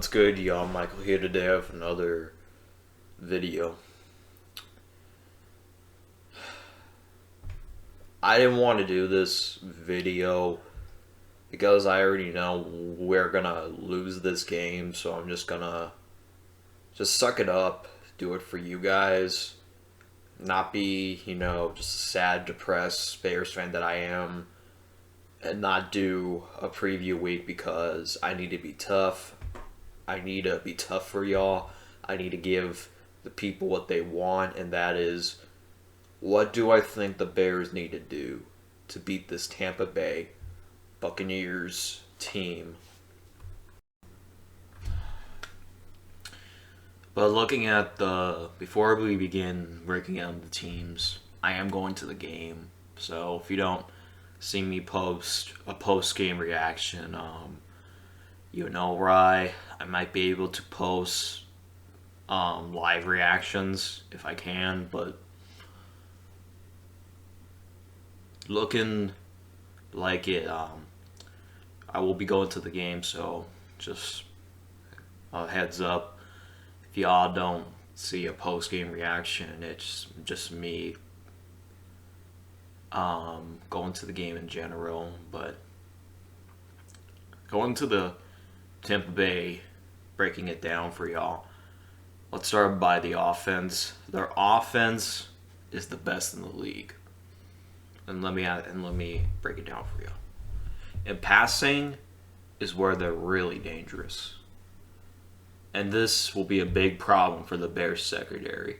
What's good, y'all? Michael here today with another video. I didn't want to do this video because I already know we're gonna lose this game, so I'm just gonna suck it up, do it for you guys, not be, just a sad, depressed Bears fan that I am, and not do a preview week because I need to be tough. I need to be tough for y'all. I need to give the people what they want, and that is, what do I think the Bears need to do to beat this Tampa Bay Buccaneers team? But looking at before we begin breaking down the teams, I am going to the game. So if you don't see me post a post-game reaction, I might be able to post live reactions if I can, but looking like it, I will be going to the game, so just a heads up. If y'all don't see a post-game reaction, it's just me going to the game in general, but going to the Tampa Bay, breaking it down for y'all. Let's start by the offense. Their offense is the best in the league, and let me break it down for you. And passing is where they're really dangerous, and this will be a big problem for the Bears secondary,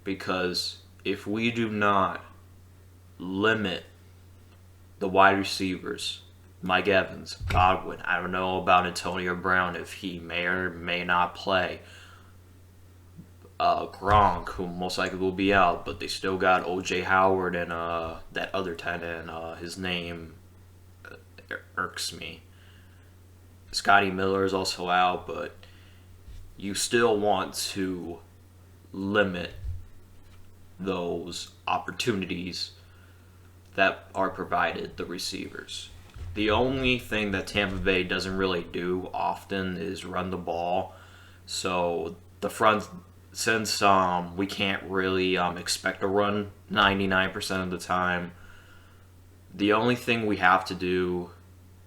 because if we do not limit the wide receivers, Mike Evans, Godwin, I don't know about Antonio Brown if he may or may not play, Gronk, who most likely will be out, but they still got O.J. Howard and that other tight end, his name irks me. Scotty Miller is also out, but you still want to limit those opportunities that are provided the receivers. The only thing that Tampa Bay doesn't really do often is run the ball. So the front, since we can't really expect a run 99% of the time, the only thing we have to do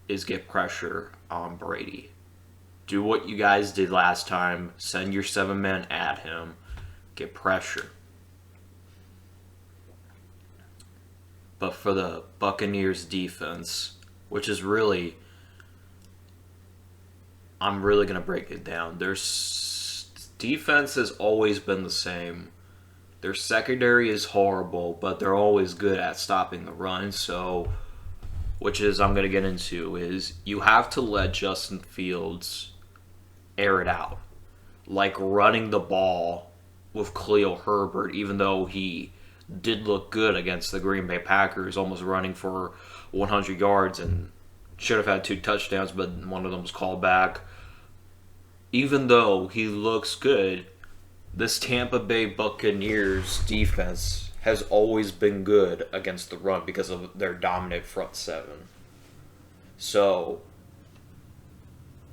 is get pressure on Brady. Do what you guys did last time. Send your 7-man at him. Get pressure. But for the Buccaneers defense, which is really, I'm really going to break it down. Their defense has always been the same. Their secondary is horrible, but they're always good at stopping the run. So, which is, I'm going to get into, is you have to let Justin Fields air it out. Like running the ball with Khalil Herbert, even though he did look good against the Green Bay Packers, almost running for 100 yards and should have had 2 touchdowns, but one of them was called back. Even though he looks good, this Tampa Bay Buccaneers defense has always been good against the run because of their dominant front 7. So,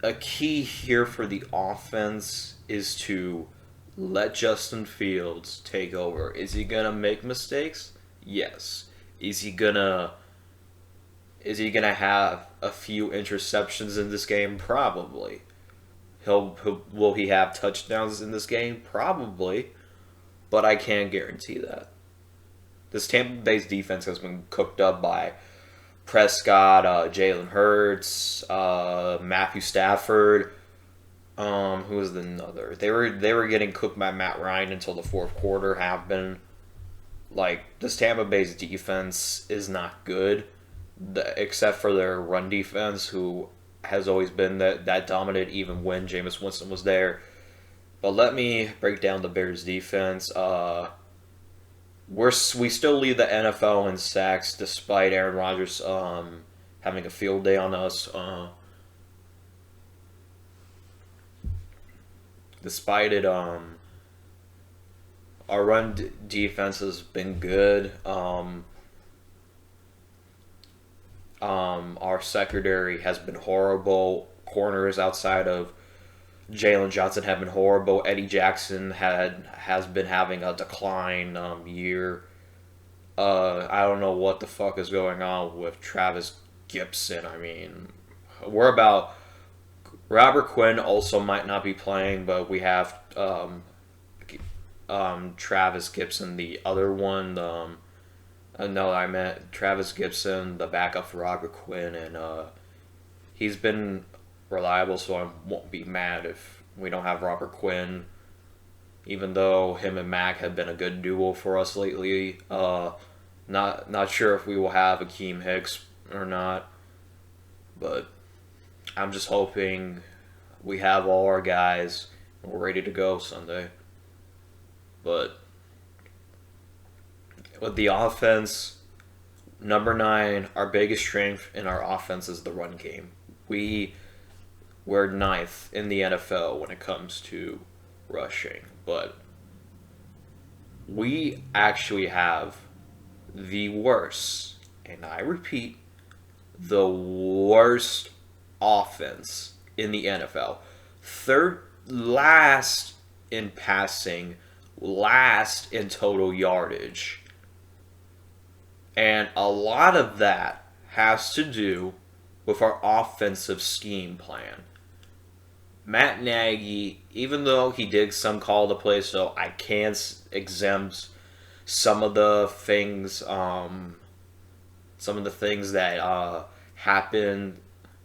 a key here for the offense is to let Justin Fields take over. Is he gonna make mistakes? Yes. Is he gonna have a few interceptions in this game? Probably. Will he have touchdowns in this game? Probably. But I can't guarantee that. This Tampa Bay's defense has been cooked up by Prescott, Jalen Hurts, Matthew Stafford. Who was another? They were getting cooked by Matt Ryan until the fourth quarter. Have been. Like, this Tampa Bay's defense is not good, except for their run defense, who has always been that dominant even when Jameis Winston was there. But let me break down the Bears defense. We still lead the NFL in sacks despite Aaron Rodgers having a field day on us. Despite it, our run defense has been good. Our secondary has been horrible. Corners outside of Jalen Johnson have been horrible. Eddie Jackson has been having a decline year. I don't know what the fuck is going on with Travis Gibson. I mean, we're about Robert Quinn also might not be playing, but we have Travis Gibson, the other one. No, I meant Travis Gibson, the backup for Robert Quinn, and he's been reliable, so I won't be mad if we don't have Robert Quinn. Even though him and Mac have been a good duo for us lately, not sure if we will have Akeem Hicks or not, but I'm just hoping we have all our guys and we're ready to go Sunday. But with the offense, number 9, our biggest strength in our offense is the run game. We're ninth in the NFL when it comes to rushing, but we actually have the worst, and I repeat, the worst offense in the NFL. Third last in passing, last in total yardage. And a lot of that has to do with our offensive scheme plan. Matt Nagy, even though he did some call the play, so I can't exempt some of the things, that happened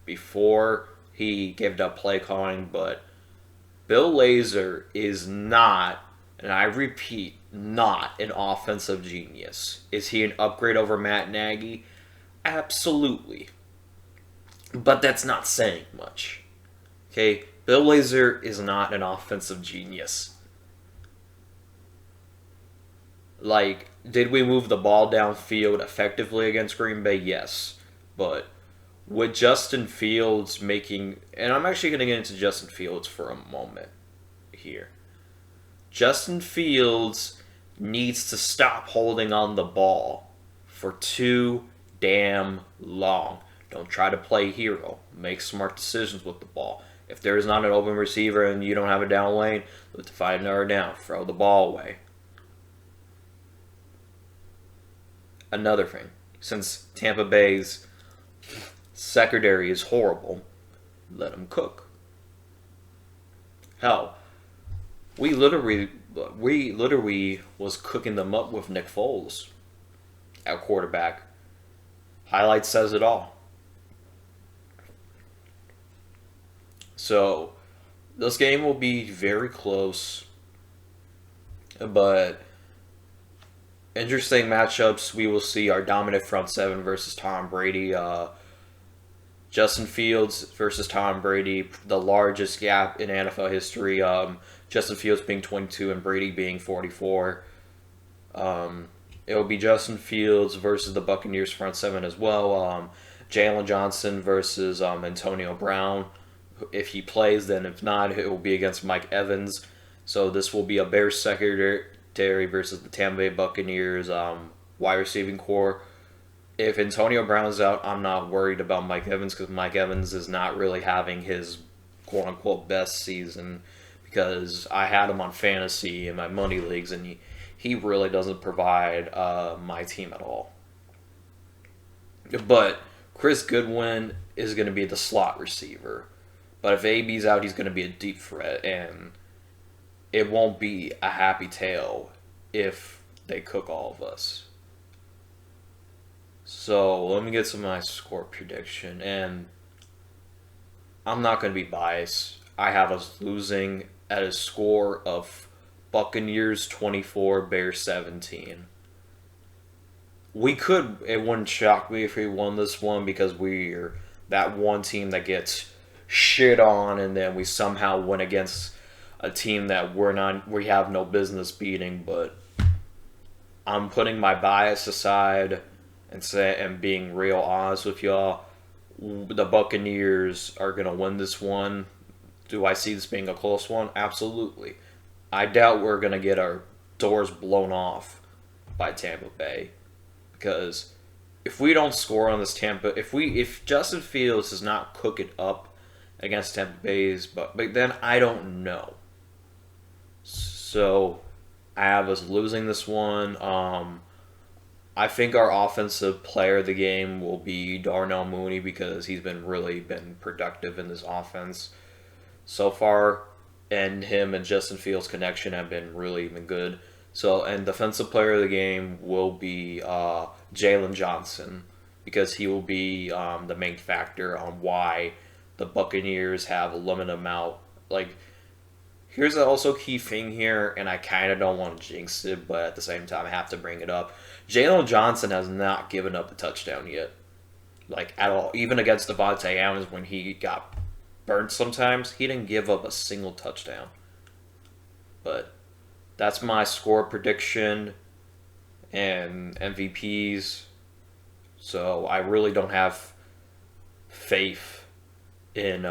before he gave up play calling. But Bill Lazor is not, and I repeat, not an offensive genius. Is he an upgrade over Matt Nagy? Absolutely. But that's not saying much. Okay? Bill Lazor is not an offensive genius. Like, did we move the ball downfield effectively against Green Bay? Yes. But with Justin Fields making... And I'm actually going to get into Justin Fields for a moment here. Justin Fields needs to stop holding on the ball for too damn long. Don't try to play hero. Make smart decisions with the ball. If there's not an open receiver and you don't have a down lane, let's find another down. Throw the ball away. Another thing, since Tampa Bay's secondary is horrible, let them cook. Hell, we literally was cooking them up with Nick Foles at quarterback. Highlight says it all. So, this game will be very close, but interesting matchups. We will see our dominant front seven versus Tom Brady. Justin Fields versus Tom Brady, the largest gap in NFL history. Justin Fields being 22 and Brady being 44. It will be Justin Fields versus the Buccaneers front seven as well. Jalen Johnson versus Antonio Brown. If he plays, then if not, it will be against Mike Evans. So this will be a Bears secondary versus the Tampa Bay Buccaneers wide receiving core. If Antonio Brown's out, I'm not worried about Mike Evans because Mike Evans is not really having his quote-unquote best season because I had him on fantasy in my money leagues and he really doesn't provide my team at all. But Chris Goodwin is going to be the slot receiver. But if AB's out, he's going to be a deep threat, and it won't be a happy tale if they cook all of us. So let me get some of my score prediction, and I'm not going to be biased. I have us losing at a score of Buccaneers 24, Bears 17. It wouldn't shock me if we won this one because we're that one team that gets shit on and then we somehow win against a team that we have no business beating. But I'm putting my bias aside and being real honest with y'all. The Buccaneers are going to win this one. Do I see this being a close one? Absolutely. I doubt we're going to get our doors blown off by Tampa Bay. Because if we don't score on this if Justin Fields does not cook it up against Tampa Bay's, but then I don't know. So I have us losing this one. I think our offensive player of the game will be Darnell Mooney because he's been productive in this offense so far, and him and Justin Fields' connection have been good. So, and defensive player of the game will be Jalen Johnson because he will be the main factor on why the Buccaneers have a limited amount. Like, here's also a key thing here, and I kind of don't want to jinx it, but at the same time, I have to bring it up. Jalen Johnson has not given up a touchdown yet, like at all. Even against Devontae Adams when he got burnt sometimes, he didn't give up a single touchdown. But that's my score prediction and MVPs. So I really don't have faith in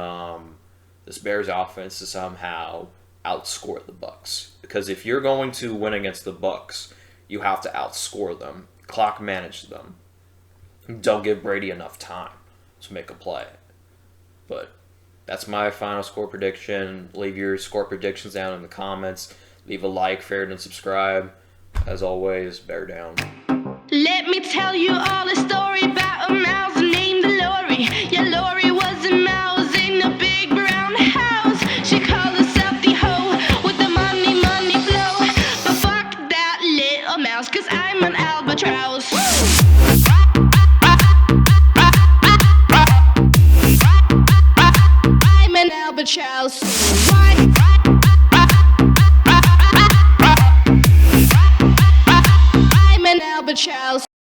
this Bears offense to somehow outscore the Bucs. Because if you're going to win against the Bucs, you have to outscore them, clock manage them. Don't give Brady enough time to make a play. But that's my final score prediction. Leave your score predictions down in the comments. Leave a like, favorite, and subscribe. As always, bear down. Let me tell you all a story about a mouse.